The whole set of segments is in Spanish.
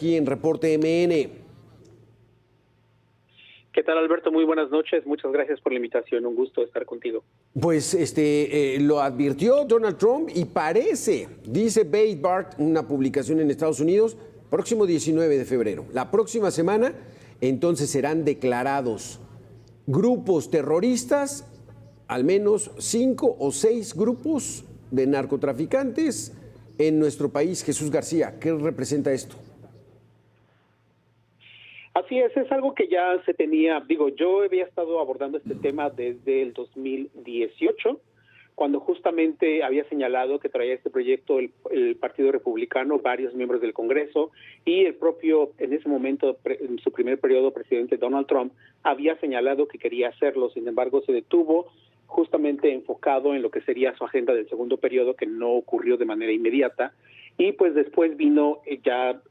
aquí en Reporte MN. ¿Qué tal, Alberto? Muy buenas noches. Muchas gracias por la invitación. Un gusto estar contigo. Pues lo advirtió Donald Trump y parece, dice Breitbart, una publicación en Estados Unidos, próximo 19 de febrero. La próxima semana, entonces serán declarados grupos terroristas, al menos 5 o 6 grupos de narcotraficantes en nuestro país. Jesús García, ¿qué representa esto? Así es algo que ya se tenía, yo había estado abordando este tema desde el 2018, cuando justamente había señalado que traía este proyecto el Partido Republicano, varios miembros del Congreso, y el propio, en ese momento, en su primer periodo, presidente Donald Trump, había señalado que quería hacerlo. Sin embargo, se detuvo justamente enfocado en lo que sería su agenda del segundo periodo, que no ocurrió de manera inmediata. Y pues después vino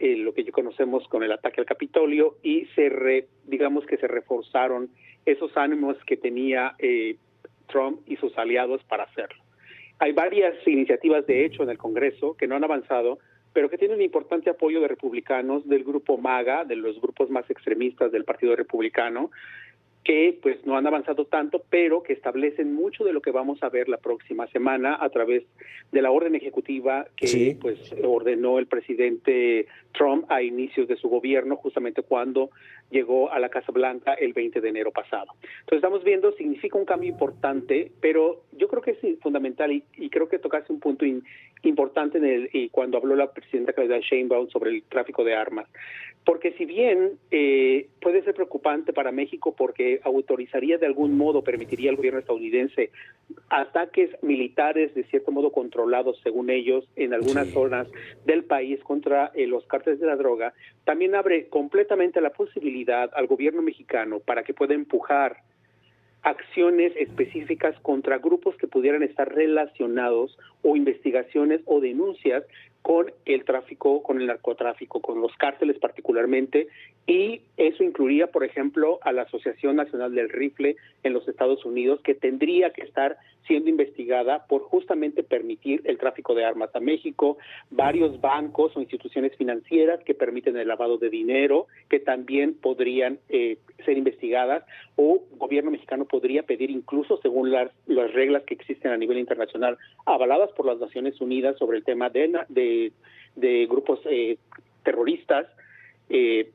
lo que ya conocemos con el ataque al Capitolio y digamos que se reforzaron esos ánimos que tenía Trump y sus aliados para hacerlo. Hay varias iniciativas, de hecho, en el Congreso que no han avanzado, pero que tienen importante apoyo de republicanos, del grupo MAGA, de los grupos más extremistas del Partido Republicano, que pues no han avanzado tanto, pero que establecen mucho de lo que vamos a ver la próxima semana a través de la orden ejecutiva que pues ordenó el presidente Trump a inicios de su gobierno, justamente cuando llegó a la Casa Blanca el 20 de enero pasado. Entonces estamos viendo, significa un cambio importante, pero yo creo que es fundamental y creo que tocaste un punto importante cuando habló la presidenta Claudia Sheinbaum sobre el tráfico de armas. Porque si bien puede ser preocupante para México porque autorizaría de algún modo, permitiría al gobierno estadounidense ataques militares de cierto modo controlados, según ellos, en algunas zonas del país contra los cárteles de la droga, también abre completamente la posibilidad al gobierno mexicano para que pueda empujar acciones específicas contra grupos que pudieran estar relacionados o investigaciones o denuncias con el tráfico, con el narcotráfico, con los cárteles particularmente, y eso incluiría, por ejemplo, a la Asociación Nacional del Rifle en los Estados Unidos, que tendría que estar siendo investigada por justamente permitir el tráfico de armas a México, varios bancos o instituciones financieras que permiten el lavado de dinero, que también podrían ser investigadas, o el gobierno mexicano podría pedir incluso, según las reglas que existen a nivel internacional, avaladas por las Naciones Unidas sobre el tema de grupos terroristas,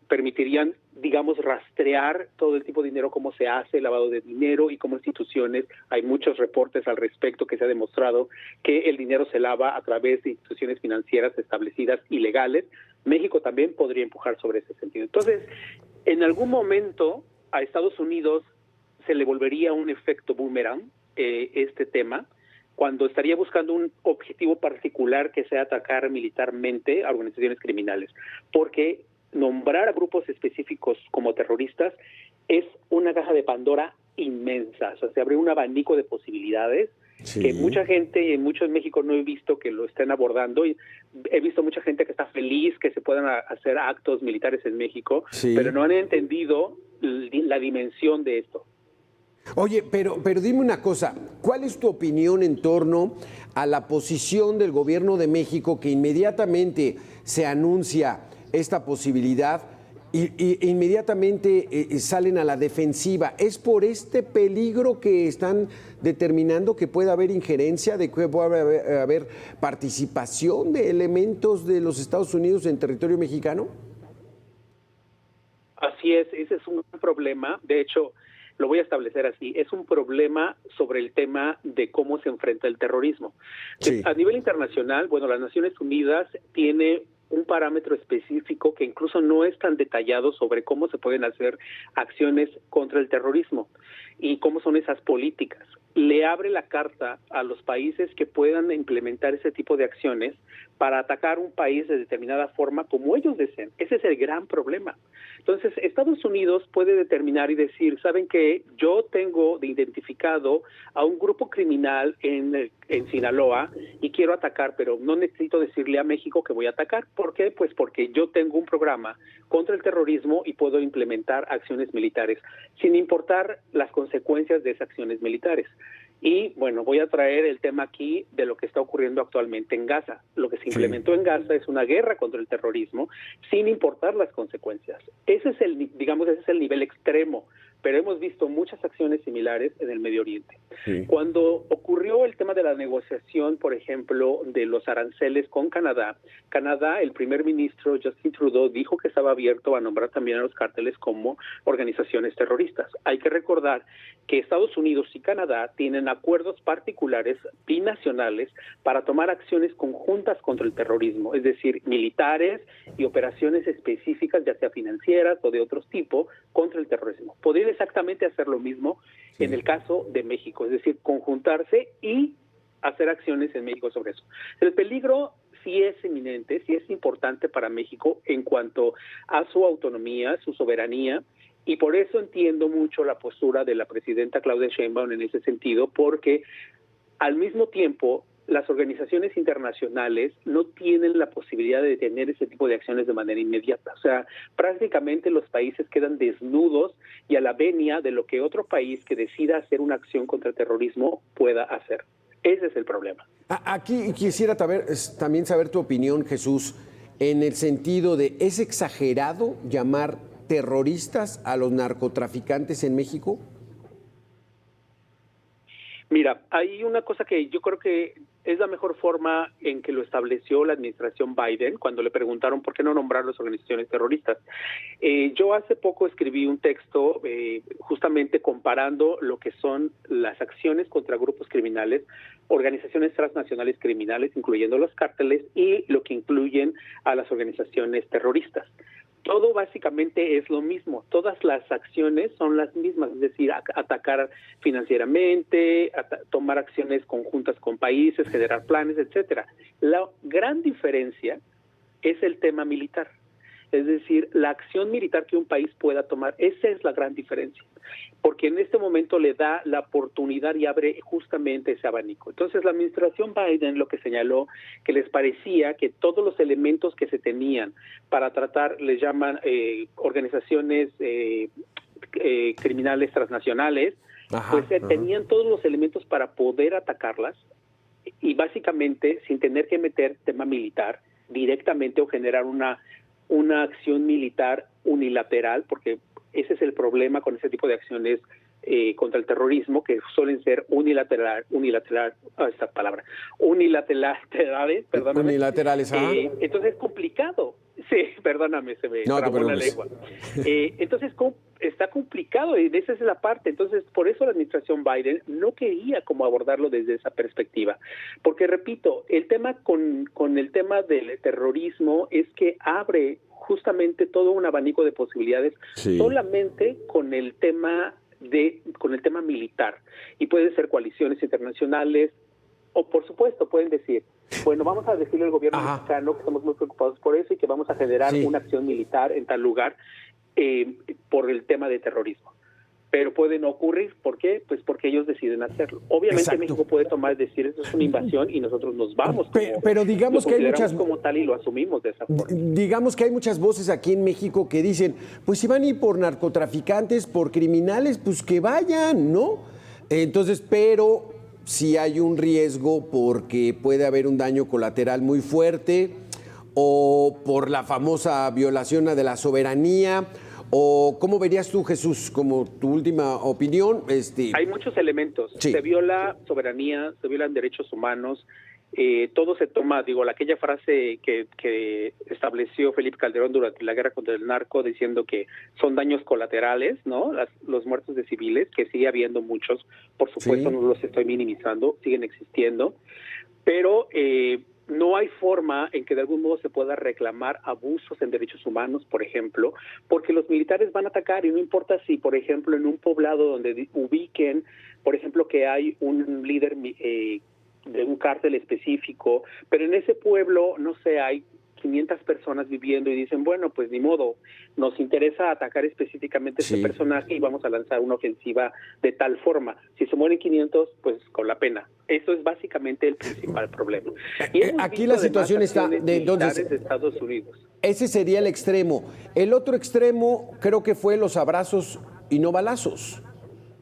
permitirían, digamos, rastrear todo el tipo de dinero, cómo se hace el lavado de dinero y cómo instituciones, hay muchos reportes al respecto que se ha demostrado que el dinero se lava a través de instituciones financieras establecidas ilegales. México también podría empujar sobre ese sentido. Entonces, en algún momento a Estados Unidos se le volvería un efecto boomerang este tema, cuando estaría buscando un objetivo particular que sea atacar militarmente a organizaciones criminales, porque nombrar a grupos específicos como terroristas es una caja de Pandora inmensa. O sea, se abre un abanico de posibilidades que mucha gente, y mucho en México no he visto que lo estén abordando, y he visto mucha gente que está feliz que se puedan hacer actos militares en México, pero no han entendido la dimensión de esto. Oye, pero dime una cosa, ¿cuál es tu opinión en torno a la posición del gobierno de México que inmediatamente se anuncia esta posibilidad y inmediatamente salen a la defensiva? ¿Es por este peligro que están determinando que pueda haber injerencia, de que pueda haber participación de elementos de los Estados Unidos en territorio mexicano? Así es, ese es un problema. De hecho, lo voy a establecer así, es un problema sobre el tema de cómo se enfrenta el terrorismo. A nivel internacional, bueno, las Naciones Unidas tiene un parámetro específico que incluso no es tan detallado sobre cómo se pueden hacer acciones contra el terrorismo y cómo son esas políticas. Le abre la carta a los países que puedan implementar ese tipo de acciones para atacar un país de determinada forma como ellos deseen. Ese es el gran problema. Entonces, Estados Unidos puede determinar y decir, ¿saben qué? Yo tengo identificado a un grupo criminal en Sinaloa y quiero atacar, pero no necesito decirle a México que voy a atacar. ¿Por qué? Pues porque yo tengo un programa contra el terrorismo y puedo implementar acciones militares, sin importar las consecuencias de esas acciones militares. Y bueno, voy a traer el tema aquí de lo que está ocurriendo actualmente en Gaza. Lo que se implementó en Gaza es una guerra contra el terrorismo sin importar las consecuencias. Ese es el nivel extremo, pero hemos visto muchas acciones similares en el Medio Oriente. Cuando ocurrió el tema de la negociación, por ejemplo, de los aranceles con Canadá, el primer ministro Justin Trudeau dijo que estaba abierto a nombrar también a los cárteles como organizaciones terroristas. Hay que recordar que Estados Unidos y Canadá tienen acuerdos particulares binacionales para tomar acciones conjuntas contra el terrorismo, es decir, militares y operaciones específicas, ya sea financieras o de otro tipo, contra el terrorismo. Podrían exactamente hacer lo mismo en el caso de México, es decir, conjuntarse y hacer acciones en México sobre eso. El peligro sí es inminente, sí es importante para México en cuanto a su autonomía, su soberanía, y por eso entiendo mucho la postura de la presidenta Claudia Sheinbaum en ese sentido, porque al mismo tiempo las organizaciones internacionales no tienen la posibilidad de detener ese tipo de acciones de manera inmediata. O sea, prácticamente los países quedan desnudos y a la venia de lo que otro país que decida hacer una acción contra el terrorismo pueda hacer. Ese es el problema. Aquí quisiera también saber tu opinión, Jesús, en el sentido de, ¿es exagerado llamar terroristas a los narcotraficantes en México? Mira, hay una cosa que yo creo que es la mejor forma en que lo estableció la administración Biden cuando le preguntaron por qué no nombrar las organizaciones terroristas. Yo hace poco escribí un texto justamente comparando lo que son las acciones contra grupos criminales, organizaciones transnacionales criminales, incluyendo los cárteles, y lo que incluyen a las organizaciones terroristas. Todo básicamente es lo mismo, todas las acciones son las mismas, es decir, atacar financieramente, tomar acciones conjuntas con países, generar planes, etcétera. La gran diferencia es el tema militar, es decir, la acción militar que un país pueda tomar, esa es la gran diferencia, porque en este momento le da la oportunidad y abre justamente ese abanico. Entonces la administración Biden lo que señaló, que les parecía que todos los elementos que se tenían para tratar, les llaman organizaciones criminales transnacionales, tenían todos los elementos para poder atacarlas y básicamente sin tener que meter tema militar directamente o generar una acción militar unilateral, porque ese es el problema con ese tipo de acciones contra el terrorismo, que suelen ser unilaterales, perdóname. Unilaterales, entonces es complicado. Sí, perdóname, se me trabó la lengua. Entonces está complicado y esa es la parte. Entonces, por eso la administración Biden no quería como abordarlo desde esa perspectiva. Porque, repito, el tema con el tema del terrorismo es que abre justamente todo un abanico de posibilidades solamente con el tema militar. Y pueden ser coaliciones internacionales, o por supuesto pueden decir, bueno, vamos a decirle al gobierno mexicano que estamos muy preocupados por eso y que vamos a generar una acción militar en tal lugar por el tema de terrorismo. Pero puede no ocurrir, ¿por qué? Pues porque ellos deciden hacerlo. Obviamente México puede decir, eso es una invasión y nosotros nos vamos. Pero digamos que hay muchas como tal y lo asumimos de esa forma. Digamos que hay muchas voces aquí en México que dicen, pues si van a ir por narcotraficantes, por criminales, pues que vayan, ¿no? Entonces, pero si hay un riesgo porque puede haber un daño colateral muy fuerte o por la famosa violación de la soberanía. ¿O cómo verías tú, Jesús, como tu última opinión? Hay muchos elementos. Se viola soberanía, se violan derechos humanos, todo se toma, aquella frase que estableció Felipe Calderón durante la guerra contra el narco, diciendo que son daños colaterales, ¿no? Los muertos de civiles, que sigue habiendo muchos, por supuesto, no los estoy minimizando, siguen existiendo, pero no hay forma en que de algún modo se pueda reclamar abusos en derechos humanos, por ejemplo, porque los militares van a atacar y no importa si, por ejemplo, en un poblado donde ubiquen, por ejemplo, que hay un líder de un cártel específico, pero en ese pueblo, no sé, hay 500 personas viviendo y dicen, bueno, pues ni modo, nos interesa atacar específicamente a este personaje y vamos a lanzar una ofensiva de tal forma. Si se mueren 500, pues con la pena. Eso es básicamente el principal problema. Y aquí la situación está de entonces de Estados Unidos. Ese sería el extremo. El otro extremo creo que fue los abrazos y no balazos.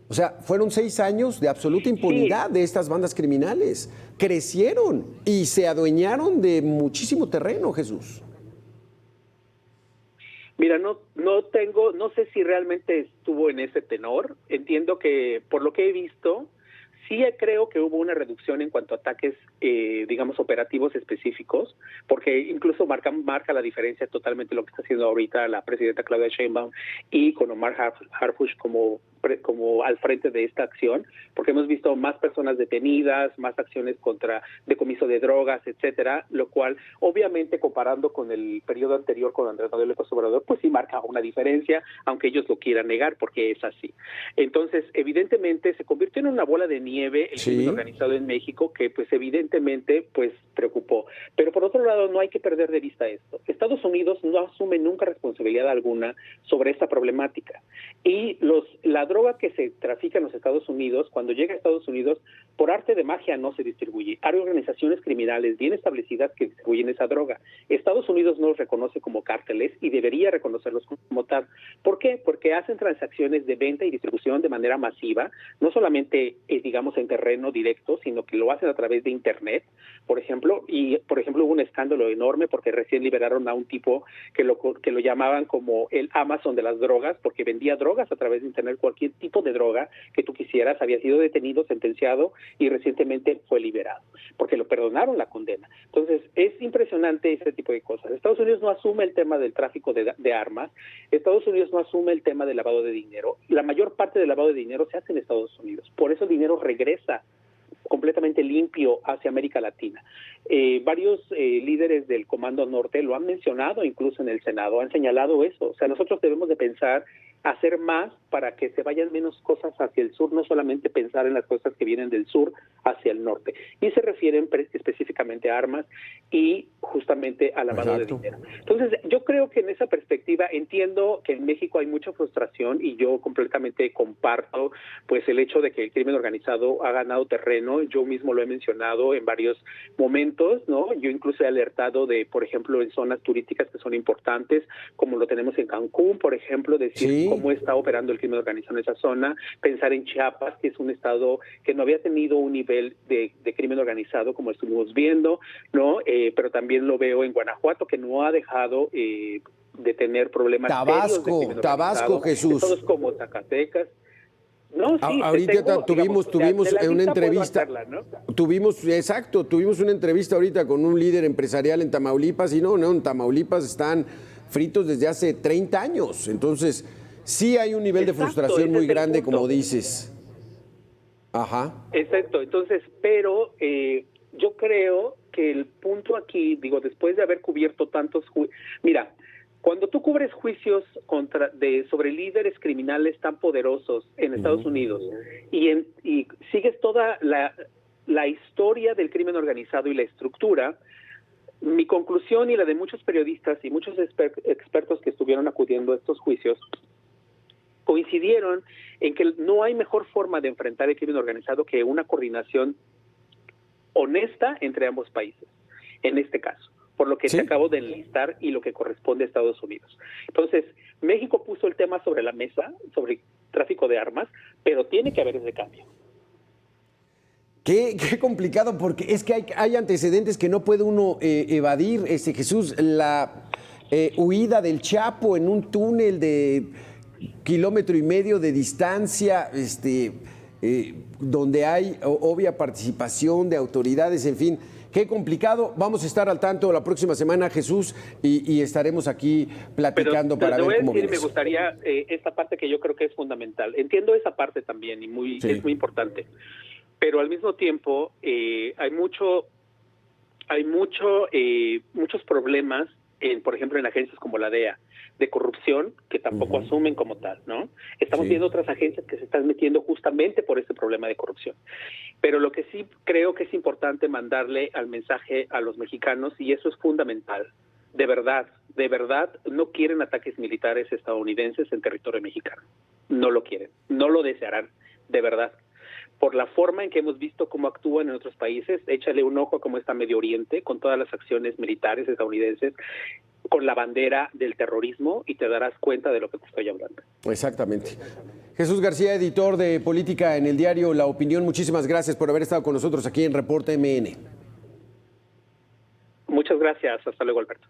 O O sea, fueron 6 años de absoluta impunidad de estas bandas criminales. Crecieron y se adueñaron de muchísimo terreno, Jesús. Mira, no sé si realmente estuvo en ese tenor. Entiendo que, por lo que he visto, sí creo que hubo una reducción en cuanto a ataques, digamos, operativos específicos, porque incluso marca la diferencia totalmente lo que está haciendo ahorita la presidenta Claudia Sheinbaum y con Omar Harfuch como al frente de esta acción, porque hemos visto más personas detenidas, más acciones contra decomiso de drogas, etcétera, lo cual, obviamente, comparando con el periodo anterior con Andrés Manuel López Obrador, pues sí marca una diferencia, aunque ellos lo quieran negar, porque es así. Entonces, evidentemente, se convirtió en una bola de nieve el crimen organizado en México, que pues evidentemente pues preocupó. Pero por otro lado, no hay que perder de vista esto. Estados Unidos no asume nunca responsabilidad alguna sobre esta problemática. Y la droga que se trafica en los Estados Unidos, cuando llega a Estados Unidos, por arte de magia no se distribuye. Hay organizaciones criminales bien establecidas que distribuyen esa droga. Estados Unidos no los reconoce como cárteles y debería reconocerlos como tal. ¿Por qué? Porque hacen transacciones de venta y distribución de manera masiva, no solamente, digamos, en terreno directo, sino que lo hacen a través de Internet, por ejemplo, hubo un escándalo enorme porque recién liberaron a un tipo que lo llamaban como el Amazon de las drogas, porque vendía drogas a través de Internet, cualquier tipo de droga que tú quisieras, había sido detenido, sentenciado y recientemente fue liberado, porque lo perdonaron la condena. Entonces, es impresionante ese tipo de cosas. Estados Unidos no asume el tema del tráfico de armas, Estados Unidos no asume el tema del lavado de dinero. La mayor parte del lavado de dinero se hace en Estados Unidos, por eso el dinero regresa completamente limpio hacia América Latina. Varios líderes del Comando Norte lo han mencionado incluso en el Senado, han señalado eso. O sea, nosotros debemos de pensar hacer más para que se vayan menos cosas hacia el sur, no solamente pensar en las cosas que vienen del sur hacia el norte. Y se refieren específicamente a armas y justamente a lavado de dinero. Entonces, yo creo que en esa perspectiva entiendo que en México hay mucha frustración y yo completamente comparto pues el hecho de que el crimen organizado ha ganado terreno. Yo mismo lo he mencionado en varios momentos, ¿no? Yo incluso he alertado de, por ejemplo, en zonas turísticas que son importantes, como lo tenemos en Cancún, por ejemplo, decir cómo está operando el crimen organizado en esa zona, pensar en Chiapas, que es un estado que no había tenido un nivel de crimen organizado como estuvimos viendo, ¿no? Pero también lo veo en Guanajuato, que no ha dejado de tener problemas serios de crimen organizado. Tabasco, Jesús. Estados como Zacatecas. No, sí, ahorita tuvimos una entrevista, ¿no? tuvimos una entrevista ahorita con un líder empresarial en Tamaulipas y no, en Tamaulipas están fritos desde hace 30 años, entonces sí hay un nivel de frustración muy grande, como dices. Ajá. Exacto, entonces, pero yo creo que el punto aquí, digo, después de haber cubierto tantos mira, cuando tú cubres juicios sobre líderes criminales tan poderosos en Estados Unidos y sigues toda la historia del crimen organizado y la estructura, mi conclusión y la de muchos periodistas y muchos expertos que estuvieron acudiendo a estos juicios coincidieron en que no hay mejor forma de enfrentar el crimen organizado que una coordinación honesta entre ambos países, en este caso, por lo que te acabo de enlistar y lo que corresponde a Estados Unidos. Entonces, México puso el tema sobre la mesa, sobre tráfico de armas, pero tiene que haber ese cambio. Qué complicado, porque es que hay antecedentes que no puede uno evadir, Jesús, la huida del Chapo en un túnel de 1,5 kilómetros de distancia, donde hay obvia participación de autoridades, en fin. Qué complicado. Vamos a estar al tanto la próxima semana, Jesús, y estaremos aquí platicando para ver cómo viene. Me gustaría esta parte que yo creo que es fundamental. Entiendo esa parte también y es muy importante. Pero al mismo tiempo hay muchos problemas, por ejemplo, en agencias como la DEA, de corrupción, que tampoco asumen como tal, ¿no? Estamos viendo otras agencias que se están metiendo justamente por ese problema de corrupción. Pero lo que sí creo que es importante mandarle al mensaje a los mexicanos, y eso es fundamental, de verdad, no quieren ataques militares estadounidenses en territorio mexicano. No lo quieren, no lo desearán, de verdad. Por la forma en que hemos visto cómo actúan en otros países, échale un ojo a cómo está Medio Oriente, con todas las acciones militares estadounidenses, con la bandera del terrorismo, y te darás cuenta de lo que te estoy hablando. Exactamente. Jesús García, editor de Política en el diario La Opinión, muchísimas gracias por haber estado con nosotros aquí en Reporte MN. Muchas gracias. Hasta luego, Alberto.